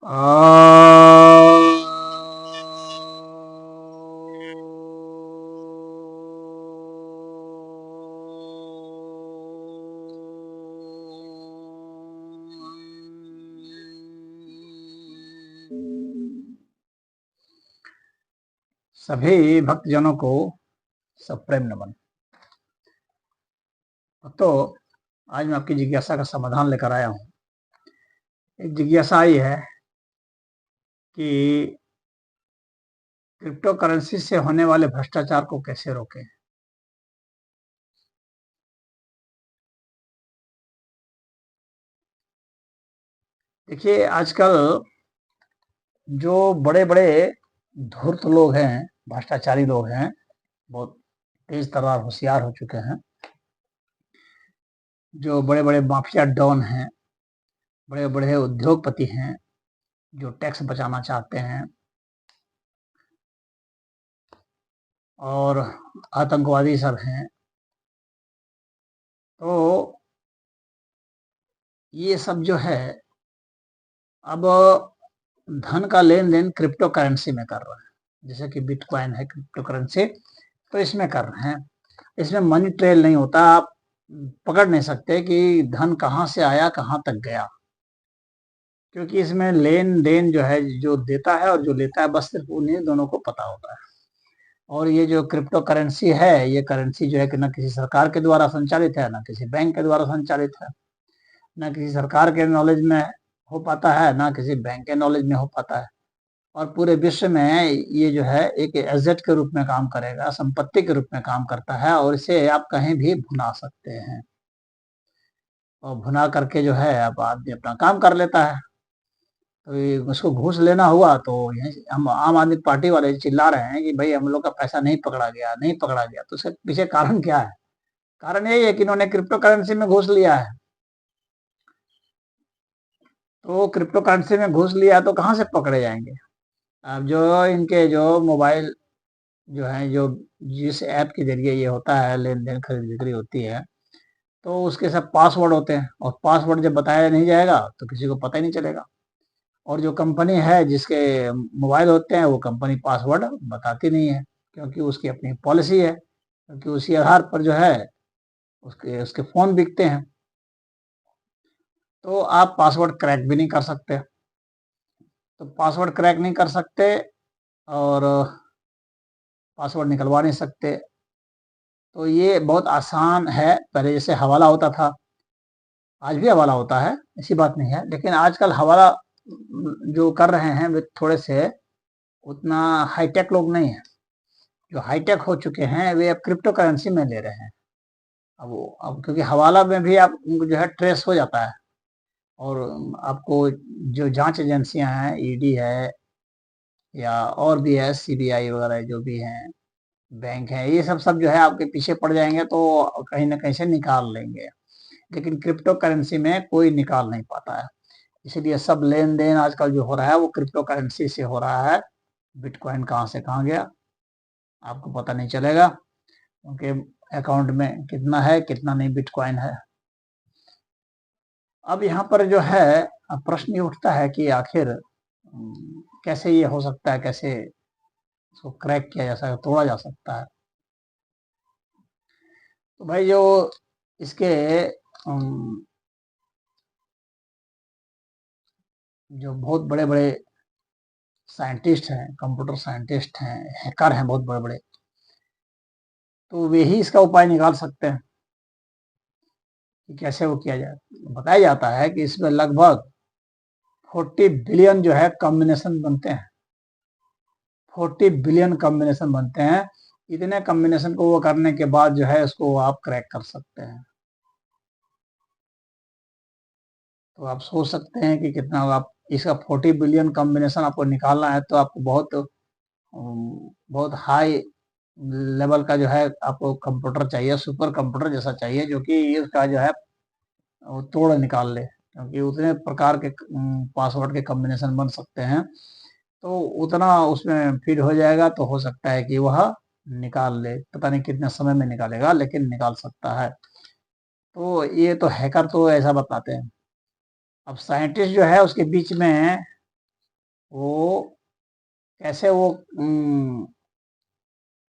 सभी भक्तजनों को सप्रेम नमन। तो आज मैं आपकी जिज्ञासा का समाधान लेकर आया हूँ। एक जिज्ञासा आई है कि क्रिप्टो करेंसी से होने वाले भ्रष्टाचार को कैसे रोकें। देखिए, आजकल जो बड़े-बड़े धूर्त लोग हैं, भ्रष्टाचारी लोग हैं, बहुत तेज तर्रार होशियार हो चुके हैं। जो बड़े-बड़े माफिया डॉन हैं, बड़े-बड़े उद्योगपति हैं, जो टैक्स बचाना चाहते हैं और आतंकवादी सब हैं। तो ये सब जो है अब धन का लेन-देन क्रिप्टो करेंसी में कर रहे हैं। जैसे कि बिटकॉइन है क्रिप्टो करेंसी, तो इसमें कर रहे हैं। इसमें मनी ट्रेल नहीं होता, आप पकड़ नहीं सकते कि धन कहाँ से आया, कहाँ तक गया। क्योंकि इसमें लेन-देन जो है, जो देता है और जो लेता है, बस सिर्फ उन्हीं दोनों को पता होता है। और ये जो क्रिप्टो करेंसी है, ये करेंसी जो है कि ना किसी सरकार के द्वारा संचालित है, ना किसी बैंक के द्वारा संचालित है, ना किसी सरकार के नॉलेज में हो पाता है, ना किसी बैंक के नॉलेज में हो पाता है। और पूरे विश्व में ये जो है एक एसेट के रूप में काम करेगा, संपत्ति के रूप में काम करता है और इसे आप कहीं भी भुना सकते हैं। और भुना करके जो है अब आदमी अपना काम कर लेता है। तो ये उसको घूस लेना हुआ तो यही हम आम आदमी पार्टी वाले चिल्ला रहे हैं कि भाई हम लोग का पैसा नहीं पकड़ा गया, नहीं पकड़ा गया। तो उसके पीछे कारण क्या है? कारण यही है कि इन्होंने क्रिप्टो करेंसी में घूस लिया है। तो क्रिप्टो करेंसी में घूस लिया तो कहाँ से पकड़े जाएंगे? अब जो इनके जो मोबाइल जो है, जो जिस ऐप के जरिए ये होता है, लेन देन खरीद बिक्री होती है, तो उसके सब पासवर्ड होते हैं और पासवर्ड जब बताया नहीं जाएगा तो किसी को पता ही नहीं चलेगा। और जो कंपनी है जिसके मोबाइल होते हैं, वो कंपनी पासवर्ड बताती नहीं है, क्योंकि उसकी अपनी पॉलिसी है, क्योंकि उसी आधार पर जो है उसके उसके फ़ोन बिकते हैं। तो आप पासवर्ड क्रैक भी नहीं कर सकते। तो पासवर्ड क्रैक नहीं कर सकते और पासवर्ड निकलवा नहीं सकते। तो ये बहुत आसान है। पहले जैसे हवाला होता था, आज भी हवाला होता है, ऐसी बात नहीं है, लेकिन आजकल हवाला जो कर रहे हैं वे थोड़े से उतना हाईटेक लोग नहीं है। जो हाईटेक हो चुके हैं वे अब क्रिप्टो करेंसी में ले रहे हैं। अब क्योंकि हवाला में भी आप जो है ट्रेस हो जाता है और आपको जो जांच एजेंसियां हैं, ईडी है या और भी है, सीबीआई वगैरह जो भी हैं, बैंक है, ये सब जो है आपके पीछे पड़ जाएंगे तो कहीं ना कहीं से निकाल लेंगे। लेकिन क्रिप्टो करेंसी में कोई निकाल नहीं पाता है। इसीलिए सब लेन देन आजकल जो हो रहा है वो क्रिप्टो करेंसी से हो रहा है। बिटकॉइन कहाँ से कहाँ गया आपको पता नहीं चलेगा, क्योंकि अकाउंट में कितना है कितना नहीं बिटकॉइन है। अब यहाँ पर जो है प्रश्न ये उठता है कि आखिर कैसे ये हो सकता है, कैसे इसको क्रैक किया जा सकता है, तोड़ा जा सकता है। तो भाई जो इसके जो बहुत बड़े बड़े साइंटिस्ट हैं, कंप्यूटर साइंटिस्ट हैं, हैकर हैं बहुत बड़े बड़े, तो वे ही इसका उपाय निकाल सकते हैं कि कैसे वो किया जाए। बताया जाता है कि इसमें लगभग 40 बिलियन जो है कॉम्बिनेशन बनते हैं। 40 बिलियन कॉम्बिनेशन बनते हैं। इतने कॉम्बिनेशन को वो करने के बाद जो है इसको आप क्रैक कर सकते हैं। तो आप सोच सकते हैं कि कितना आप इसका 40 बिलियन कॉम्बिनेशन आपको निकालना है, तो आपको बहुत हाई लेवल का जो है आपको कंप्यूटर चाहिए, सुपर कंप्यूटर जैसा चाहिए, जो कि इसका जो है वो तोड़ निकाल ले, क्योंकि उतने प्रकार के पासवर्ड के कॉम्बिनेशन बन सकते हैं। तो उतना उसमें फीड हो जाएगा तो हो सकता है कि वह निकाल ले। पता नहीं कितने समय में निकालेगा, लेकिन निकाल सकता है। तो ये तो हैकर तो ऐसा बताते हैं। अब साइंटिस्ट जो है उसके बीच में वो कैसे वो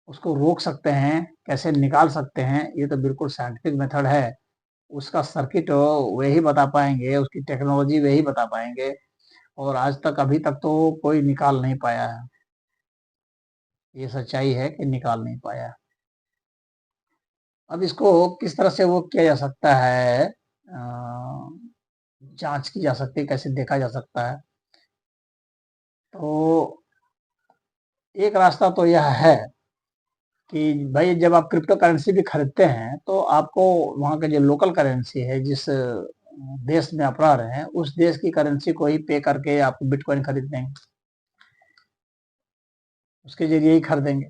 उसको रोक सकते हैं, कैसे निकाल सकते हैं, ये तो बिल्कुल साइंटिफिक मेथड है। उसका सर्किट वही बता पाएंगे, उसकी टेक्नोलॉजी वही बता पाएंगे, और आज तक अभी तक तो कोई निकाल नहीं पाया है। ये सच्चाई है कि निकाल नहीं पाया। अब इसको किस तरह से वो किया जा सकता है, जांच की जा सकती है, कैसे देखा जा सकता है। तो एक रास्ता तो यह है कि भाई जब आप क्रिप्टो करेंसी भी खरीदते हैं तो आपको वहाँ के जो लोकल करेंसी है, जिस देश में आप रह रहे हैं, उस देश की करेंसी को ही पे करके आप बिटकॉइन खरीद देंगे, उसके जरिए ही खरीदेंगे।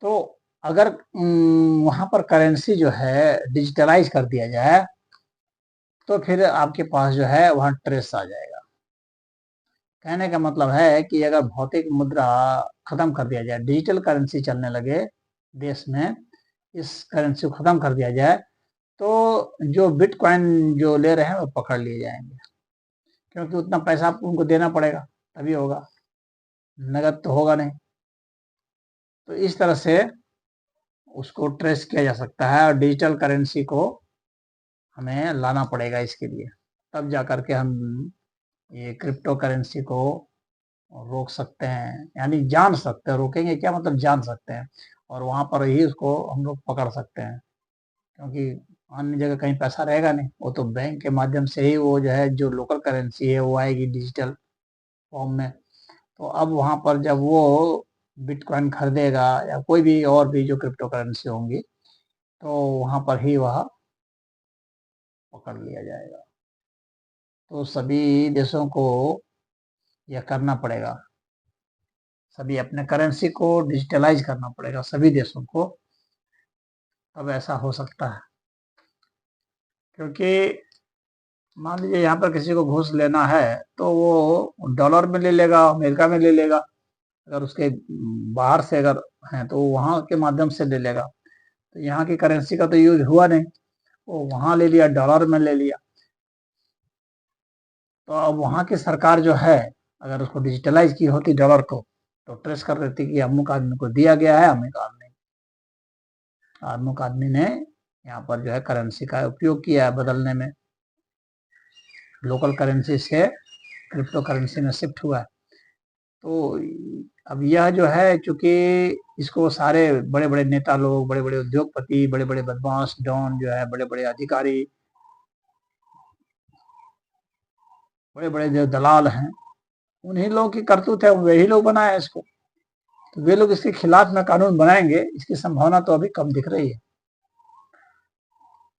तो अगर वहाँ पर करेंसी जो है डिजिटलाइज कर दिया जाए तो फिर आपके पास जो है वहाँ ट्रेस आ जाएगा। कहने का मतलब है कि अगर भौतिक मुद्रा खत्म कर दिया जाए, डिजिटल करेंसी चलने लगे देश में, इस करेंसी को खत्म कर दिया जाए, तो जो बिटकॉइन जो ले रहे हैं वो पकड़ लिए जाएंगे, क्योंकि उतना पैसा उनको देना पड़ेगा तभी होगा, नगद तो होगा नहीं। तो इस तरह से उसको ट्रेस किया जा सकता है, और डिजिटल करेंसी को हमें लाना पड़ेगा इसके लिए, तब जा करके हम ये क्रिप्टो करेंसी को रोक सकते हैं, यानी जान सकते हैं। रोकेंगे क्या मतलब, जान सकते हैं, और वहां पर ही उसको हम लोग पकड़ सकते हैं, क्योंकि अन्य जगह कहीं पैसा रहेगा नहीं। वो तो बैंक के माध्यम से ही वो जो है, जो लोकल करेंसी है वो आएगी डिजिटल फॉर्म में। तो अब वहां पर जब वो बिटकॉइन खरीदेगा या कोई भी और भी जो क्रिप्टो करेंसी होंगी, तो वहां पर ही वह पकड़ लिया जाएगा। तो सभी देशों को यह करना पड़ेगा, सभी अपने करेंसी को डिजिटलाइज करना पड़ेगा सभी देशों को, तब ऐसा हो सकता है। क्योंकि मान लीजिए यहाँ पर किसी को घूस लेना है तो वो डॉलर में ले लेगा, अमेरिका में ले लेगा, अगर उसके बाहर से अगर हैं तो वहाँ के माध्यम से ले लेगा। तो यहाँ की करेंसी का तो यूज हुआ नहीं, वो वहाँ ले लिया, डॉलर में ले लिया। तो अब वहाँ की सरकार जो है, अगर उसको डिजिटलाइज की होती डॉलर को, तो ट्रेस कर देती कि अमुक आदमी को दिया गया है, अमुक आदमी ने यहाँ पर जो है करेंसी का उपयोग किया है बदलने में, लोकल करेंसी से क्रिप्टो करेंसी में शिफ्ट हुआ है। तो अब यह जो है, चूंकि इसको सारे बड़े बड़े नेता लोग, बड़े बड़े उद्योगपति, बड़े बड़े बदमाश डॉन जो है, बड़े बड़े अधिकारी, बड़े बड़े जो दलाल हैं, उन्हीं लोगों की करतूत है, वही लोग बनाए इसको। तो वे लोग इसके खिलाफ में कानून बनाएंगे, इसकी संभावना तो अभी कम दिख रही है,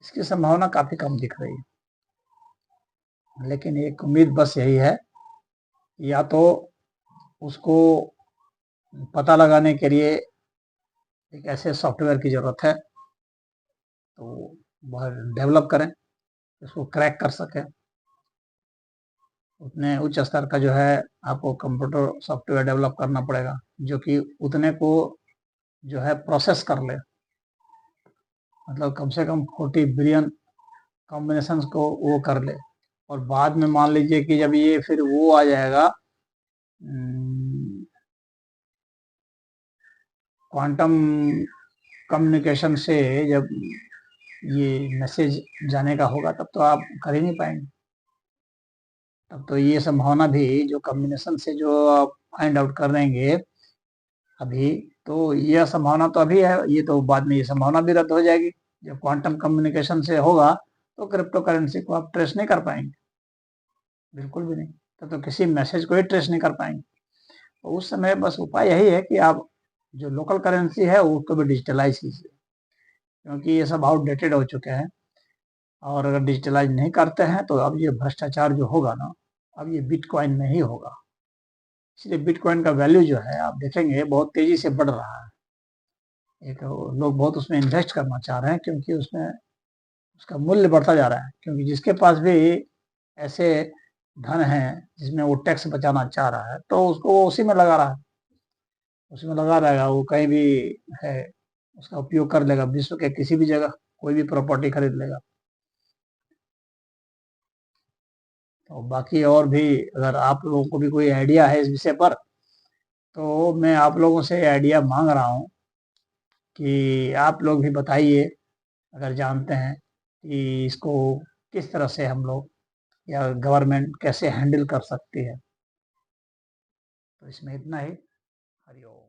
इसकी संभावना काफी कम दिख रही है। लेकिन एक उम्मीद बस यही है, या तो उसको पता लगाने के लिए एक ऐसे सॉफ्टवेयर की जरूरत है, तो वह डेवलप करें, इसको क्रैक कर सके। उतने उच्च स्तर का जो है आपको कंप्यूटर सॉफ्टवेयर डेवलप करना पड़ेगा, जो कि उतने को जो है प्रोसेस कर ले, मतलब कम से कम 40 बिलियन कॉम्बिनेशन को वो कर ले। और बाद में मान लीजिए कि जब ये फिर वो आ जाएगा, क्वांटम कम्युनिकेशन से जब ये मैसेज जाने का होगा, तब तो आप कर ही नहीं पाएंगे। तब तो ये संभावना भी, जो कम्बिनेशन से जो आप फाइंड आउट कर देंगे अभी, तो यह संभावना तो अभी है, ये तो बाद में ये संभावना भी रद्द हो जाएगी। जब क्वांटम कम्युनिकेशन से होगा तो क्रिप्टो करेंसी को आप ट्रेस नहीं कर पाएंगे, बिल्कुल भी नहीं। तो किसी मैसेज को ही ट्रेस नहीं कर पाएंगे। तो उस समय बस उपाय यही है कि आप जो लोकल करेंसी है उसको भी डिजिटलाइज कीजिए, क्योंकि ये सब आउटडेटेड हो चुके हैं। और अगर डिजिटलाइज नहीं करते हैं तो अब ये भ्रष्टाचार जो होगा ना, अब ये बिटकॉइन में ही होगा। इसलिए बिटकॉइन का वैल्यू जो है आप देखेंगे बहुत तेजी से बढ़ रहा है। एक लोग बहुत उसमें इन्वेस्ट करना चाह रहे हैं, क्योंकि उसमें उसका मूल्य बढ़ता जा रहा है। क्योंकि जिसके पास भी ऐसे धन है जिसमें वो टैक्स बचाना चाह रहा है, तो उसको वो उसी में लगा रहा है, उसी में लगा रहेगा। वो कहीं भी है उसका उपयोग कर लेगा, विश्व के किसी भी जगह कोई भी प्रॉपर्टी खरीद लेगा। तो बाकी और भी अगर आप लोगों को भी कोई आइडिया है इस विषय पर, तो मैं आप लोगों से आइडिया मांग रहा हूँ कि आप लोग भी बताइए अगर जानते हैं कि इसको किस तरह से हम लोग या गवर्नमेंट कैसे हैंडल कर सकती है। तो इसमें इतना ही। हरिओम।